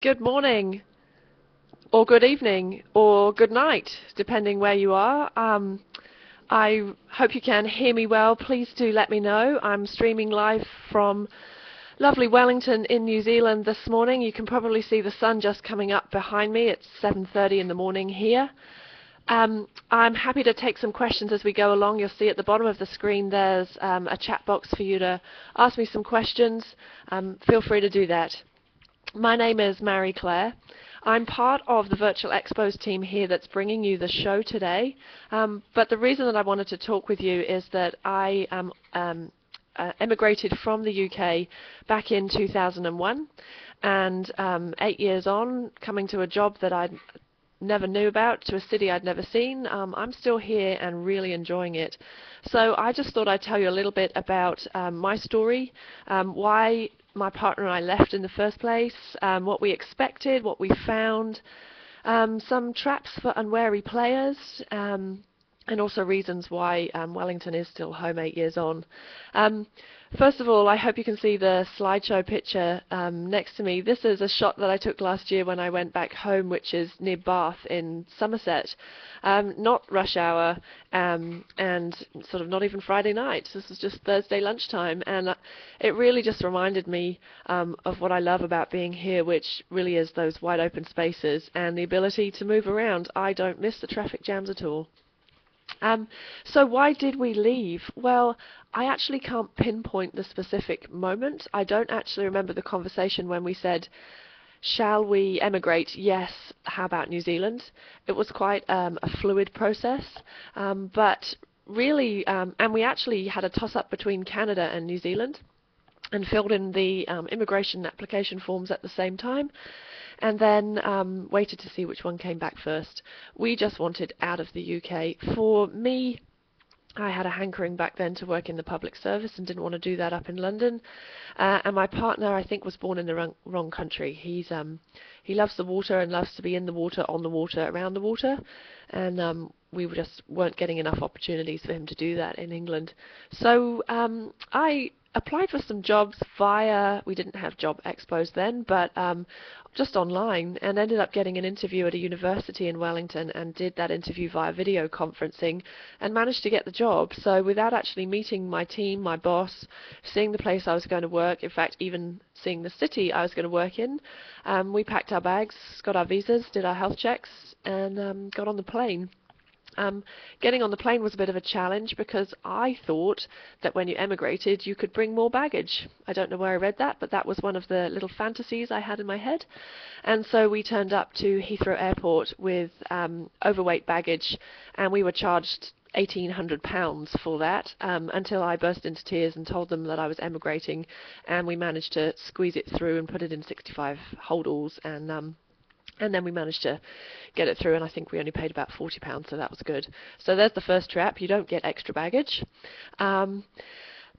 Good morning, or good evening, or good night, depending where you are. I hope you can hear me well. Please do let me know. I'm streaming live from lovely Wellington in New Zealand this morning. You can probably see the sun just coming up behind me. It's 7:30 in the morning here. I'm happy to take some questions as we go along. You'll see at the bottom of the screen there's a chat box for you to ask me some questions. Feel free to do that. My name is Mary Claire. I'm part of the Virtual Expos team here that's bringing you the show today. But the reason that I wanted to talk with you is that I emigrated from the UK back in 2001, and 8 years on, coming to a job that I never knew about, to a city I'd never seen, I'm still here and really enjoying it. So I just thought I'd tell you a little bit about my story, why my partner and I left in the first place, what we expected, what we found, some traps for unwary players, and also reasons why Wellington is still home 8 years on. First of all, I hope you can see the slideshow picture next to me. This is a shot that I took last year when I went back home, which is near Bath in Somerset. Not rush hour, and sort of not even Friday night. This was just Thursday lunchtime, and it really just reminded me of what I love about being here, which really is those wide open spaces and the ability to move around. I don't miss the traffic jams at all. So why did we leave? Well, I actually can't pinpoint the specific moment. I don't actually remember the conversation when we said, shall we emigrate? Yes, how about New Zealand? It was quite a fluid process, but really, and we actually had a toss-up between Canada and New Zealand and filled in the immigration application forms at the same time, and then waited to see which one came back first. We just wanted out of the UK. For me, I had a hankering back then to work in the public service and didn't want to do that up in London. And my partner, I think, was born in the wrong country. He loves the water and loves to be in the water, on the water, around the water, and we just weren't getting enough opportunities for him to do that in England. So I applied for some jobs via, we didn't have job expos then, but just online, and ended up getting an interview at a university in Wellington, and did that interview via video conferencing and managed to get the job. So without actually meeting my team, my boss, seeing the place I was going to work, in fact even seeing the city I was going to work in, we packed our bags, got our visas, did our health checks, and got on the plane. Getting on the plane was a bit of a challenge because I thought that when you emigrated you could bring more baggage. I don't know where I read that, but that was one of the little fantasies I had in my head. And so we turned up to Heathrow Airport with overweight baggage, and we were charged £1,800 for that, until I burst into tears and told them that I was emigrating, and we managed to squeeze it through and put it in 65 holdalls, and then we managed to get it through, and I think we only paid about £40, so that was good. So there's the first trap. You don't get extra baggage.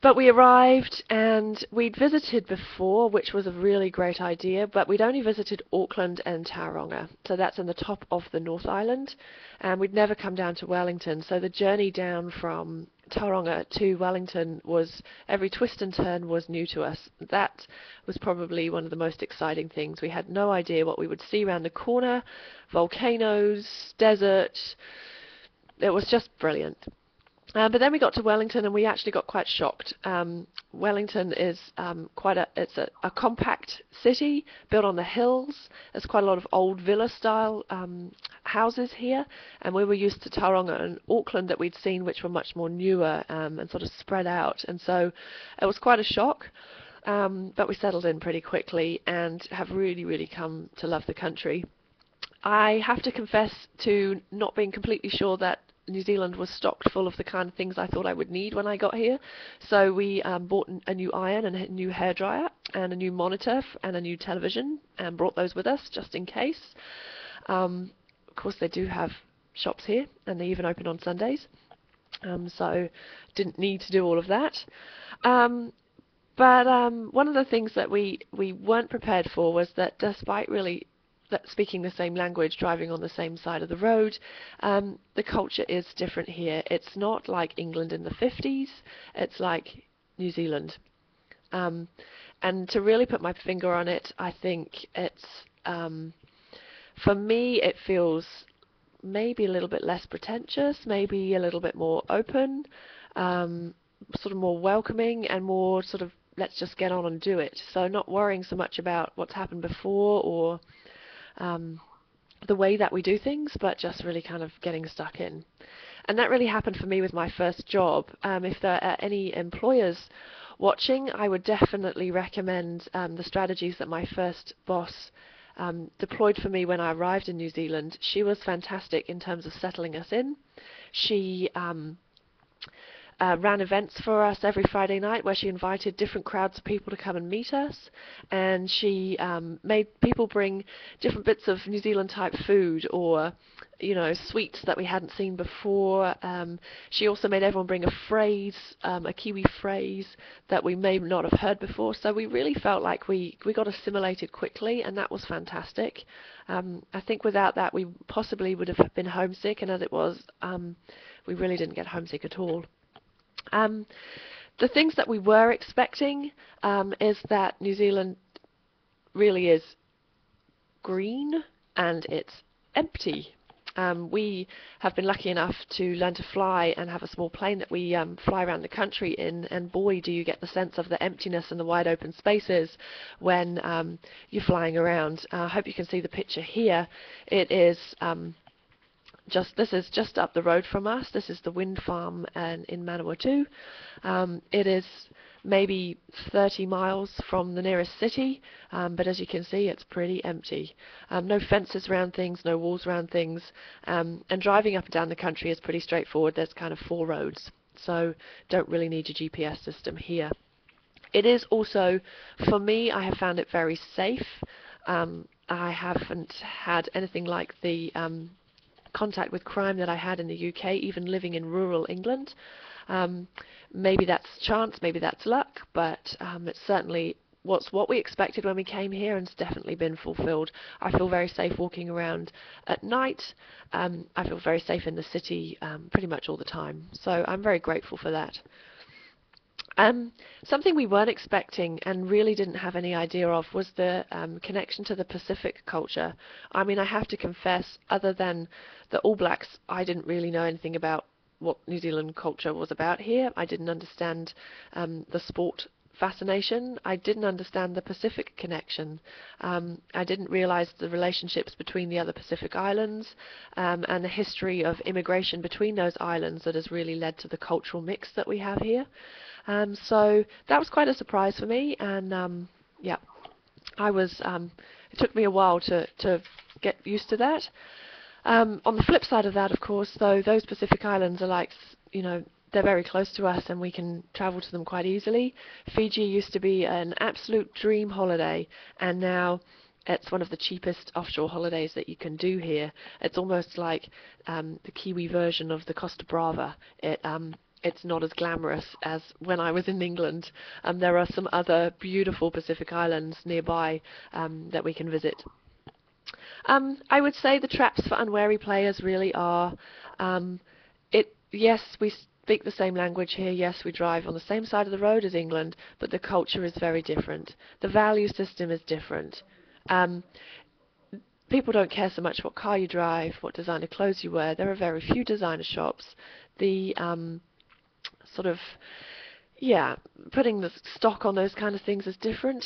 But we arrived, and we'd visited before, which was a really great idea, but we'd only visited Auckland and Tauranga. So that's in the top of the North Island, and we'd never come down to Wellington. So the journey down from Tauranga to Wellington was, every twist and turn was new to us. That was probably one of the most exciting things. We had no idea what we would see around the corner. Volcanoes, desert. It was just brilliant. But then we got to Wellington, and we actually got quite shocked. Wellington is it's a compact city built on the hills. There's quite a lot of old villa-style houses here, and we were used to Tauranga and Auckland that we'd seen, which were much more newer and sort of spread out. And so it was quite a shock, but we settled in pretty quickly and have really, really come to love the country. I have to confess to not being completely sure that New Zealand was stocked full of the kind of things I thought I would need when I got here. So we bought a new iron and a new hairdryer and a new monitor and a new television, and brought those with us just in case. Of course, they do have shops here, and they even open on Sundays. So didn't need to do all of that. But one of the things that we weren't prepared for was that despite really speaking the same language, driving on the same side of the road, the culture is different here. It's not like England in the 50s, it's like New Zealand. And to really put my finger on it, I think it's For me, it feels maybe a little bit less pretentious, maybe a little bit more open, sort of more welcoming, and more sort of let's just get on and do it. So not worrying so much about what's happened before or the way that we do things, but just really kind of getting stuck in. And that really happened for me with my first job. If there are any employers watching, I would definitely recommend the strategies that my first boss deployed for me when I arrived in New Zealand. She was fantastic in terms of settling us in. She ran events for us every Friday night where she invited different crowds of people to come and meet us, and she made people bring different bits of New Zealand type food or sweets that we hadn't seen before. She also made everyone bring a phrase, a Kiwi phrase that we may not have heard before, so we really felt like we got assimilated quickly, and that was fantastic. I think without that we possibly would have been homesick, and as it was, we really didn't get homesick at all. The things that we were expecting is that New Zealand really is green and it's empty. We have been lucky enough to learn to fly and have a small plane that we fly around the country in, and boy do you get the sense of the emptiness and the wide open spaces when you're flying around. I hope you can see the picture here. It is this is just up the road from us. This is the wind farm in Manawatu. It is maybe 30 miles from the nearest city, but as you can see, it's pretty empty. No fences around things, no walls around things, and driving up and down the country is pretty straightforward. There's kind of 4 roads, so don't really need your GPS system here. It is also, for me, I have found it very safe. I haven't had anything like the contact with crime that I had in the UK, even living in rural England. Maybe that's chance, maybe that's luck, but it's certainly what we expected when we came here, and it's definitely been fulfilled. I feel very safe walking around at night. I feel very safe in the city pretty much all the time, so I'm very grateful for that. Something we weren't expecting and really didn't have any idea of was the connection to the Pacific culture. I mean, I have to confess, other than the All Blacks, I didn't really know anything about what New Zealand culture was about here. I didn't understand the sport fascination. I didn't understand the Pacific connection. I didn't realize the relationships between the other Pacific islands and the history of immigration between those islands that has really led to the cultural mix that we have here. So that was quite a surprise for me, and yeah, it took me a while to get used to that. On the flip side of that, of course, though, those Pacific islands are like, they're very close to us and we can travel to them quite easily. Fiji used to be an absolute dream holiday, and now it's one of the cheapest offshore holidays that you can do here. It's almost like the Kiwi version of the Costa Brava. It's not as glamorous as when I was in England. There are some other beautiful Pacific islands nearby that we can visit. I would say the traps for unwary players really are, yes, we speak the same language here, yes, we drive on the same side of the road as England, but the culture is very different. The value system is different. People don't care so much what car you drive, what designer clothes you wear. There are very few designer shops. The putting the stock on those kind of things is different.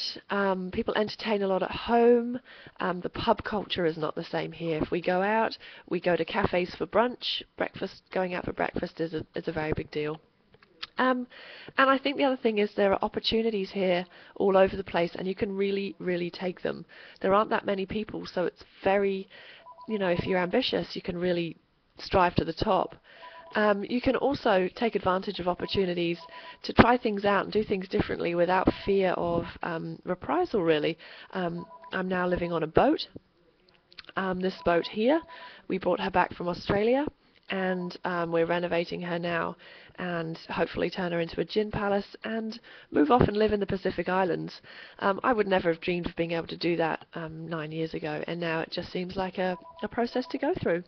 People entertain a lot at home. The pub culture is not the same here. If we go out, we go to cafes for brunch. Going out for breakfast is a very big deal. And I think the other thing is there are opportunities here all over the place, and you can really, really take them. There aren't that many people, so it's very, if you're ambitious, you can really strive to the top. You can also take advantage of opportunities to try things out and do things differently without fear of reprisal, really. I'm now living on a boat. This boat here, we brought her back from Australia, and we're renovating her now and hopefully turn her into a gin palace and move off and live in the Pacific Islands. I would never have dreamed of being able to do that 9 years ago, and now it just seems like a process to go through.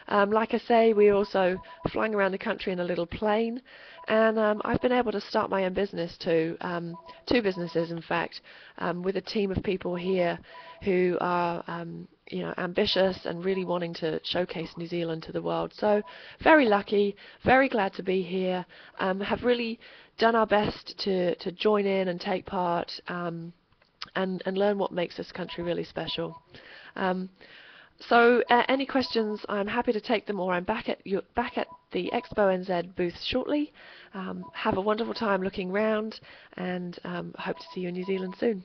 Like I say, we're also flying around the country in a little plane, and I've been able to start my own business too, two businesses in fact, with a team of people here who are ambitious and really wanting to showcase New Zealand to the world. So very lucky, very glad to be here, have really done our best to join in and take part, and learn what makes this country really special. So any questions, I'm happy to take them, or I'm back at the Expo NZ booth shortly. Have a wonderful time looking round, and hope to see you in New Zealand soon.